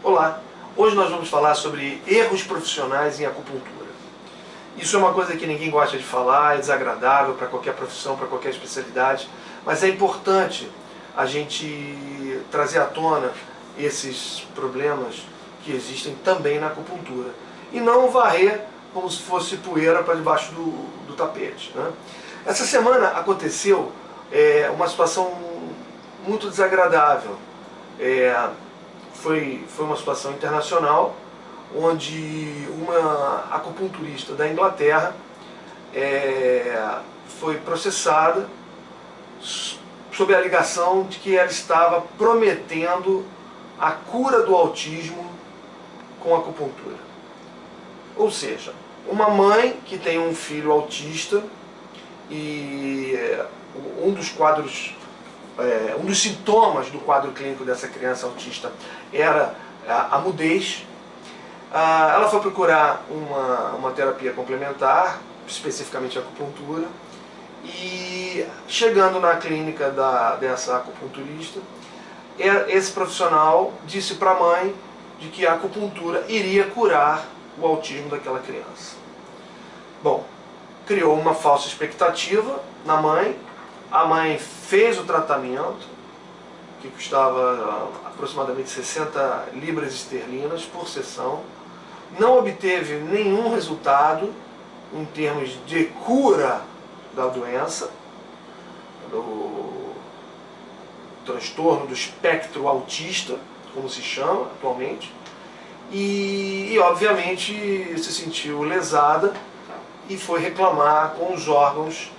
Olá, hoje nós vamos falar sobre erros profissionais em acupuntura. Isso é uma coisa que ninguém gosta de falar, é desagradável para qualquer profissão, para qualquer especialidade, mas é importante a gente trazer à tona esses problemas que existem também na acupuntura e não varrer como se fosse poeira para debaixo do tapete, né? Essa semana aconteceu uma situação muito desagradável. Foi uma situação internacional onde uma acupunturista da Inglaterra foi processada sob a alegação de que ela estava prometendo a cura do autismo com acupuntura. Ou seja, uma mãe que tem um filho autista e um dos sintomas do quadro clínico dessa criança autista era a mudez. Ela foi procurar uma terapia complementar, especificamente a acupuntura, e chegando na clínica dessa acupunturista, esse profissional disse para a mãe de que a acupuntura iria curar o autismo daquela criança. Bom, criou uma falsa expectativa na mãe. A mãe fez o tratamento, que custava aproximadamente 60 libras esterlinas por sessão. Não obteve nenhum resultado em termos de cura da doença, do transtorno do espectro autista, como se chama atualmente, e obviamente se sentiu lesada e foi reclamar com os órgãos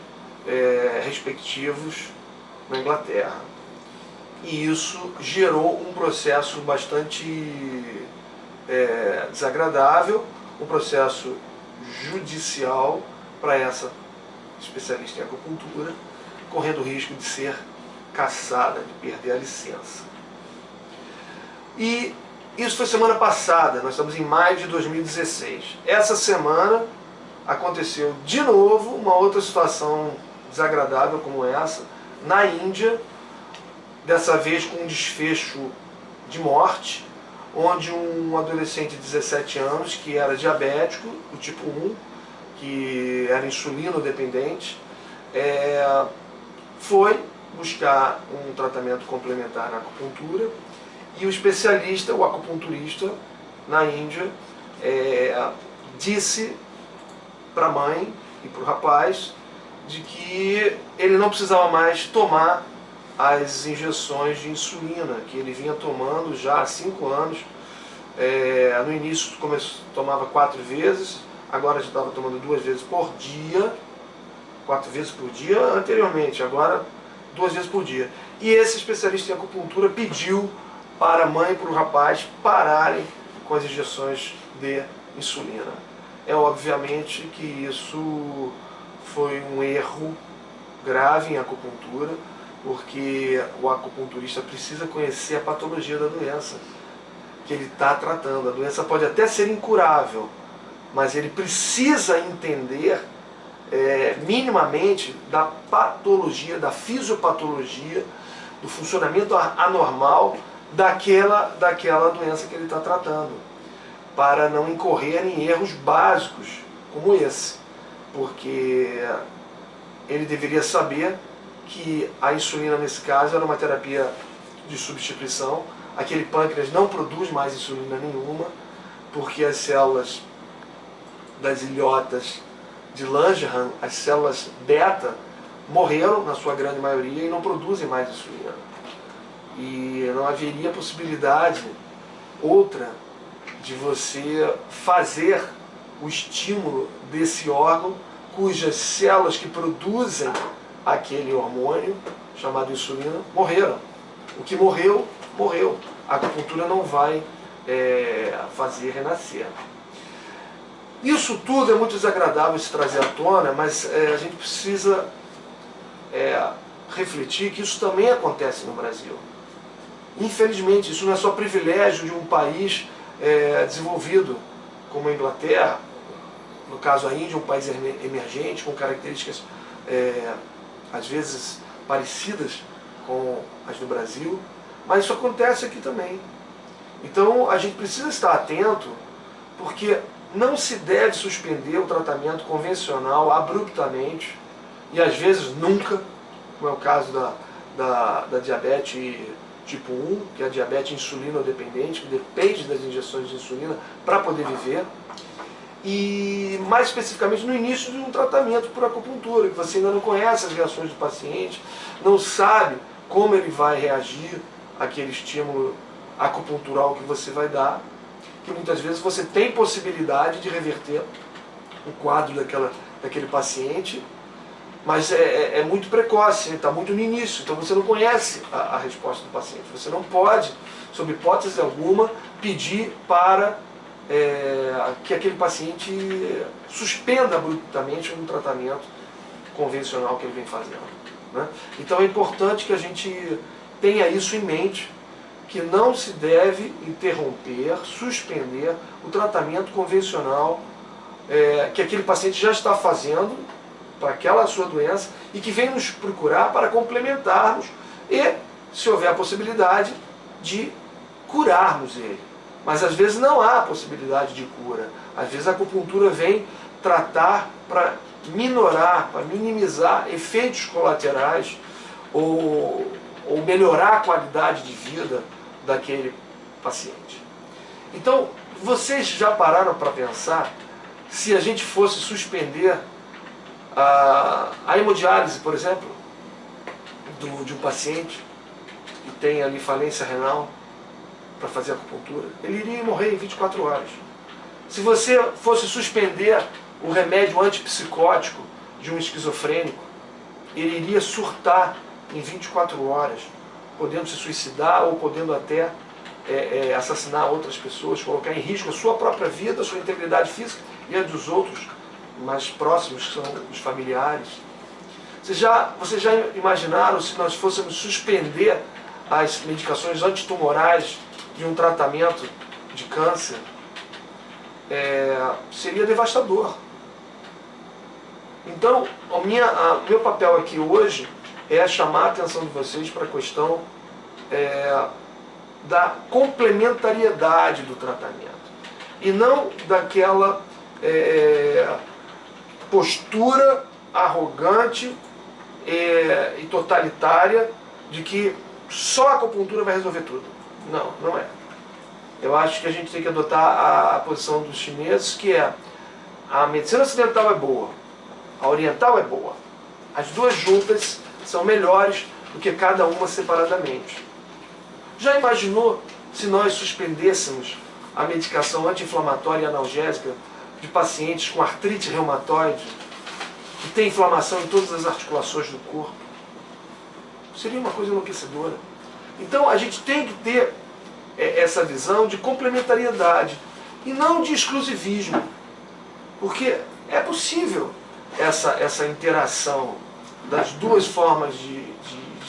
respectivos na Inglaterra. E isso gerou um processo bastante desagradável, um processo judicial para essa especialista em acupuntura, correndo o risco de ser cassada, de perder a licença. E isso foi semana passada, nós estamos em maio de 2016. Essa semana aconteceu de novo uma outra situação desagradável como essa, na Índia, dessa vez com um desfecho de morte, onde um adolescente de 17 anos, que era diabético, do tipo 1, que era insulino dependente, foi buscar um tratamento complementar na acupuntura, e o especialista, o acupunturista na Índia, disse para a mãe e para o rapaz de que ele não precisava mais tomar as injeções de insulina que ele vinha tomando já há 5 anos. No início tomava 4 vezes, agora já estava tomando 2 vezes por dia, 4 vezes por dia anteriormente, agora 2 vezes por dia. E esse especialista em acupuntura pediu para a mãe e para o rapaz pararem com as injeções de insulina. Obviamente que isso foi um erro grave em acupuntura, porque o acupunturista precisa conhecer a patologia da doença que ele está tratando. A doença pode até ser incurável, mas ele precisa entender minimamente da patologia, da fisiopatologia, do funcionamento anormal daquela doença que ele está tratando, para não incorrer em erros básicos como esse, porque ele deveria saber que a insulina nesse caso era uma terapia de substituição. Aquele pâncreas não produz mais insulina nenhuma, porque as células das ilhotas de Langerhans, as células beta, morreram na sua grande maioria e não produzem mais insulina. E não haveria possibilidade outra de você fazer o estímulo desse órgão cujas células que produzem aquele hormônio chamado insulina morreram. O que morreu, morreu. A acupuntura não vai fazer renascer. Isso tudo é muito desagradável se trazer à tona, mas a gente precisa refletir que isso também acontece no Brasil. Infelizmente, isso não é só privilégio de um país desenvolvido como a Inglaterra, no caso a Índia, um país emergente, com características às vezes parecidas com as do Brasil, mas isso acontece aqui também. Então a gente precisa estar atento, porque não se deve suspender o tratamento convencional abruptamente, e às vezes nunca, como é o caso da diabetes tipo 1, que é a diabetes insulino-dependente, que depende das injeções de insulina para poder viver. E mais especificamente no início de um tratamento por acupuntura, que você ainda não conhece as reações do paciente, não sabe como ele vai reagir àquele estímulo acupuntural que você vai dar, que muitas vezes você tem possibilidade de reverter o quadro daquele paciente, mas é muito precoce, está muito no início, então você não conhece a resposta do paciente. Você não pode, sob hipótese alguma, pedir para que aquele paciente suspenda abruptamente um tratamento convencional que ele vem fazendo, né? Então é importante que a gente tenha isso em mente, que não se deve interromper, suspender o tratamento convencional que aquele paciente já está fazendo para aquela sua doença e que vem nos procurar para complementarmos e, se houver a possibilidade, de curarmos ele. Mas às vezes não há possibilidade de cura. Às vezes a acupuntura vem tratar para minorar, para minimizar efeitos colaterais ou melhorar a qualidade de vida daquele paciente. Então, vocês já pararam para pensar se a gente fosse suspender a hemodiálise, por exemplo, de um paciente que tem ali falência renal para fazer acupuntura, ele iria morrer em 24 horas. Se você fosse suspender o remédio antipsicótico de um esquizofrênico, ele iria surtar em 24 horas, podendo se suicidar ou podendo até assassinar outras pessoas, colocar em risco a sua própria vida, a sua integridade física e a dos outros mais próximos, que são os familiares. Vocês já imaginaram se nós fôssemos suspender as medicações antitumorais de um tratamento de câncer? Seria devastador. Então, meu papel aqui hoje é chamar a atenção de vocês para a questão da complementariedade do tratamento e não daquela postura arrogante e totalitária de que só a acupuntura vai resolver tudo. Não, não é. Eu acho que a gente tem que adotar a posição dos chineses, que é: a medicina ocidental é boa, a oriental é boa. As duas juntas são melhores do que cada uma separadamente. Já imaginou se nós suspendêssemos a medicação anti-inflamatória e analgésica de pacientes com artrite reumatoide, que tem inflamação em todas as articulações do corpo? Seria uma coisa enlouquecedora. Então a gente tem que ter essa visão de complementariedade e não de exclusivismo, porque é possível essa interação das duas formas de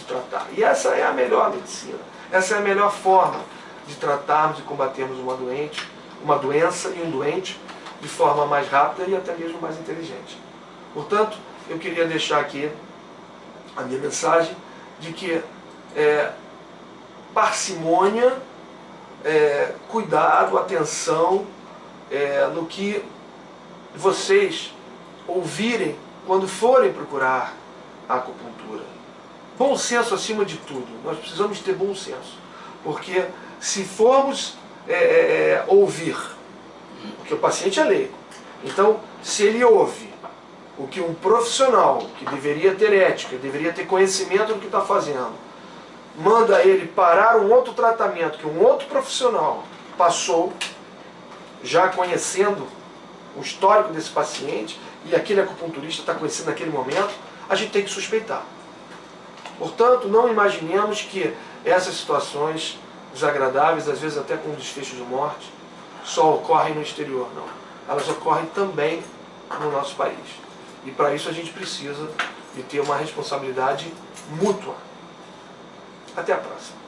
tratar. E essa é a melhor medicina. Essa é a melhor forma de tratarmos e combatermos uma doença e um doente de forma mais rápida e até mesmo mais inteligente. Portanto, eu queria deixar aqui a minha mensagem de que parcimônia, cuidado, atenção no que vocês ouvirem quando forem procurar a acupuntura. Bom senso acima de tudo. Nós precisamos ter bom senso, porque se formos ouvir, porque o paciente é leigo, então se ele ouve o que um profissional que deveria ter ética, deveria ter conhecimento do que está fazendo, manda ele parar um outro tratamento que um outro profissional passou, já conhecendo o histórico desse paciente, e aquele acupunturista está conhecendo naquele momento, a gente tem que suspeitar. Portanto, não imaginemos que essas situações desagradáveis, às vezes até com desfecho de morte, só ocorrem no exterior, não. Elas ocorrem também no nosso país. E para isso a gente precisa de ter uma responsabilidade mútua. Até a próxima.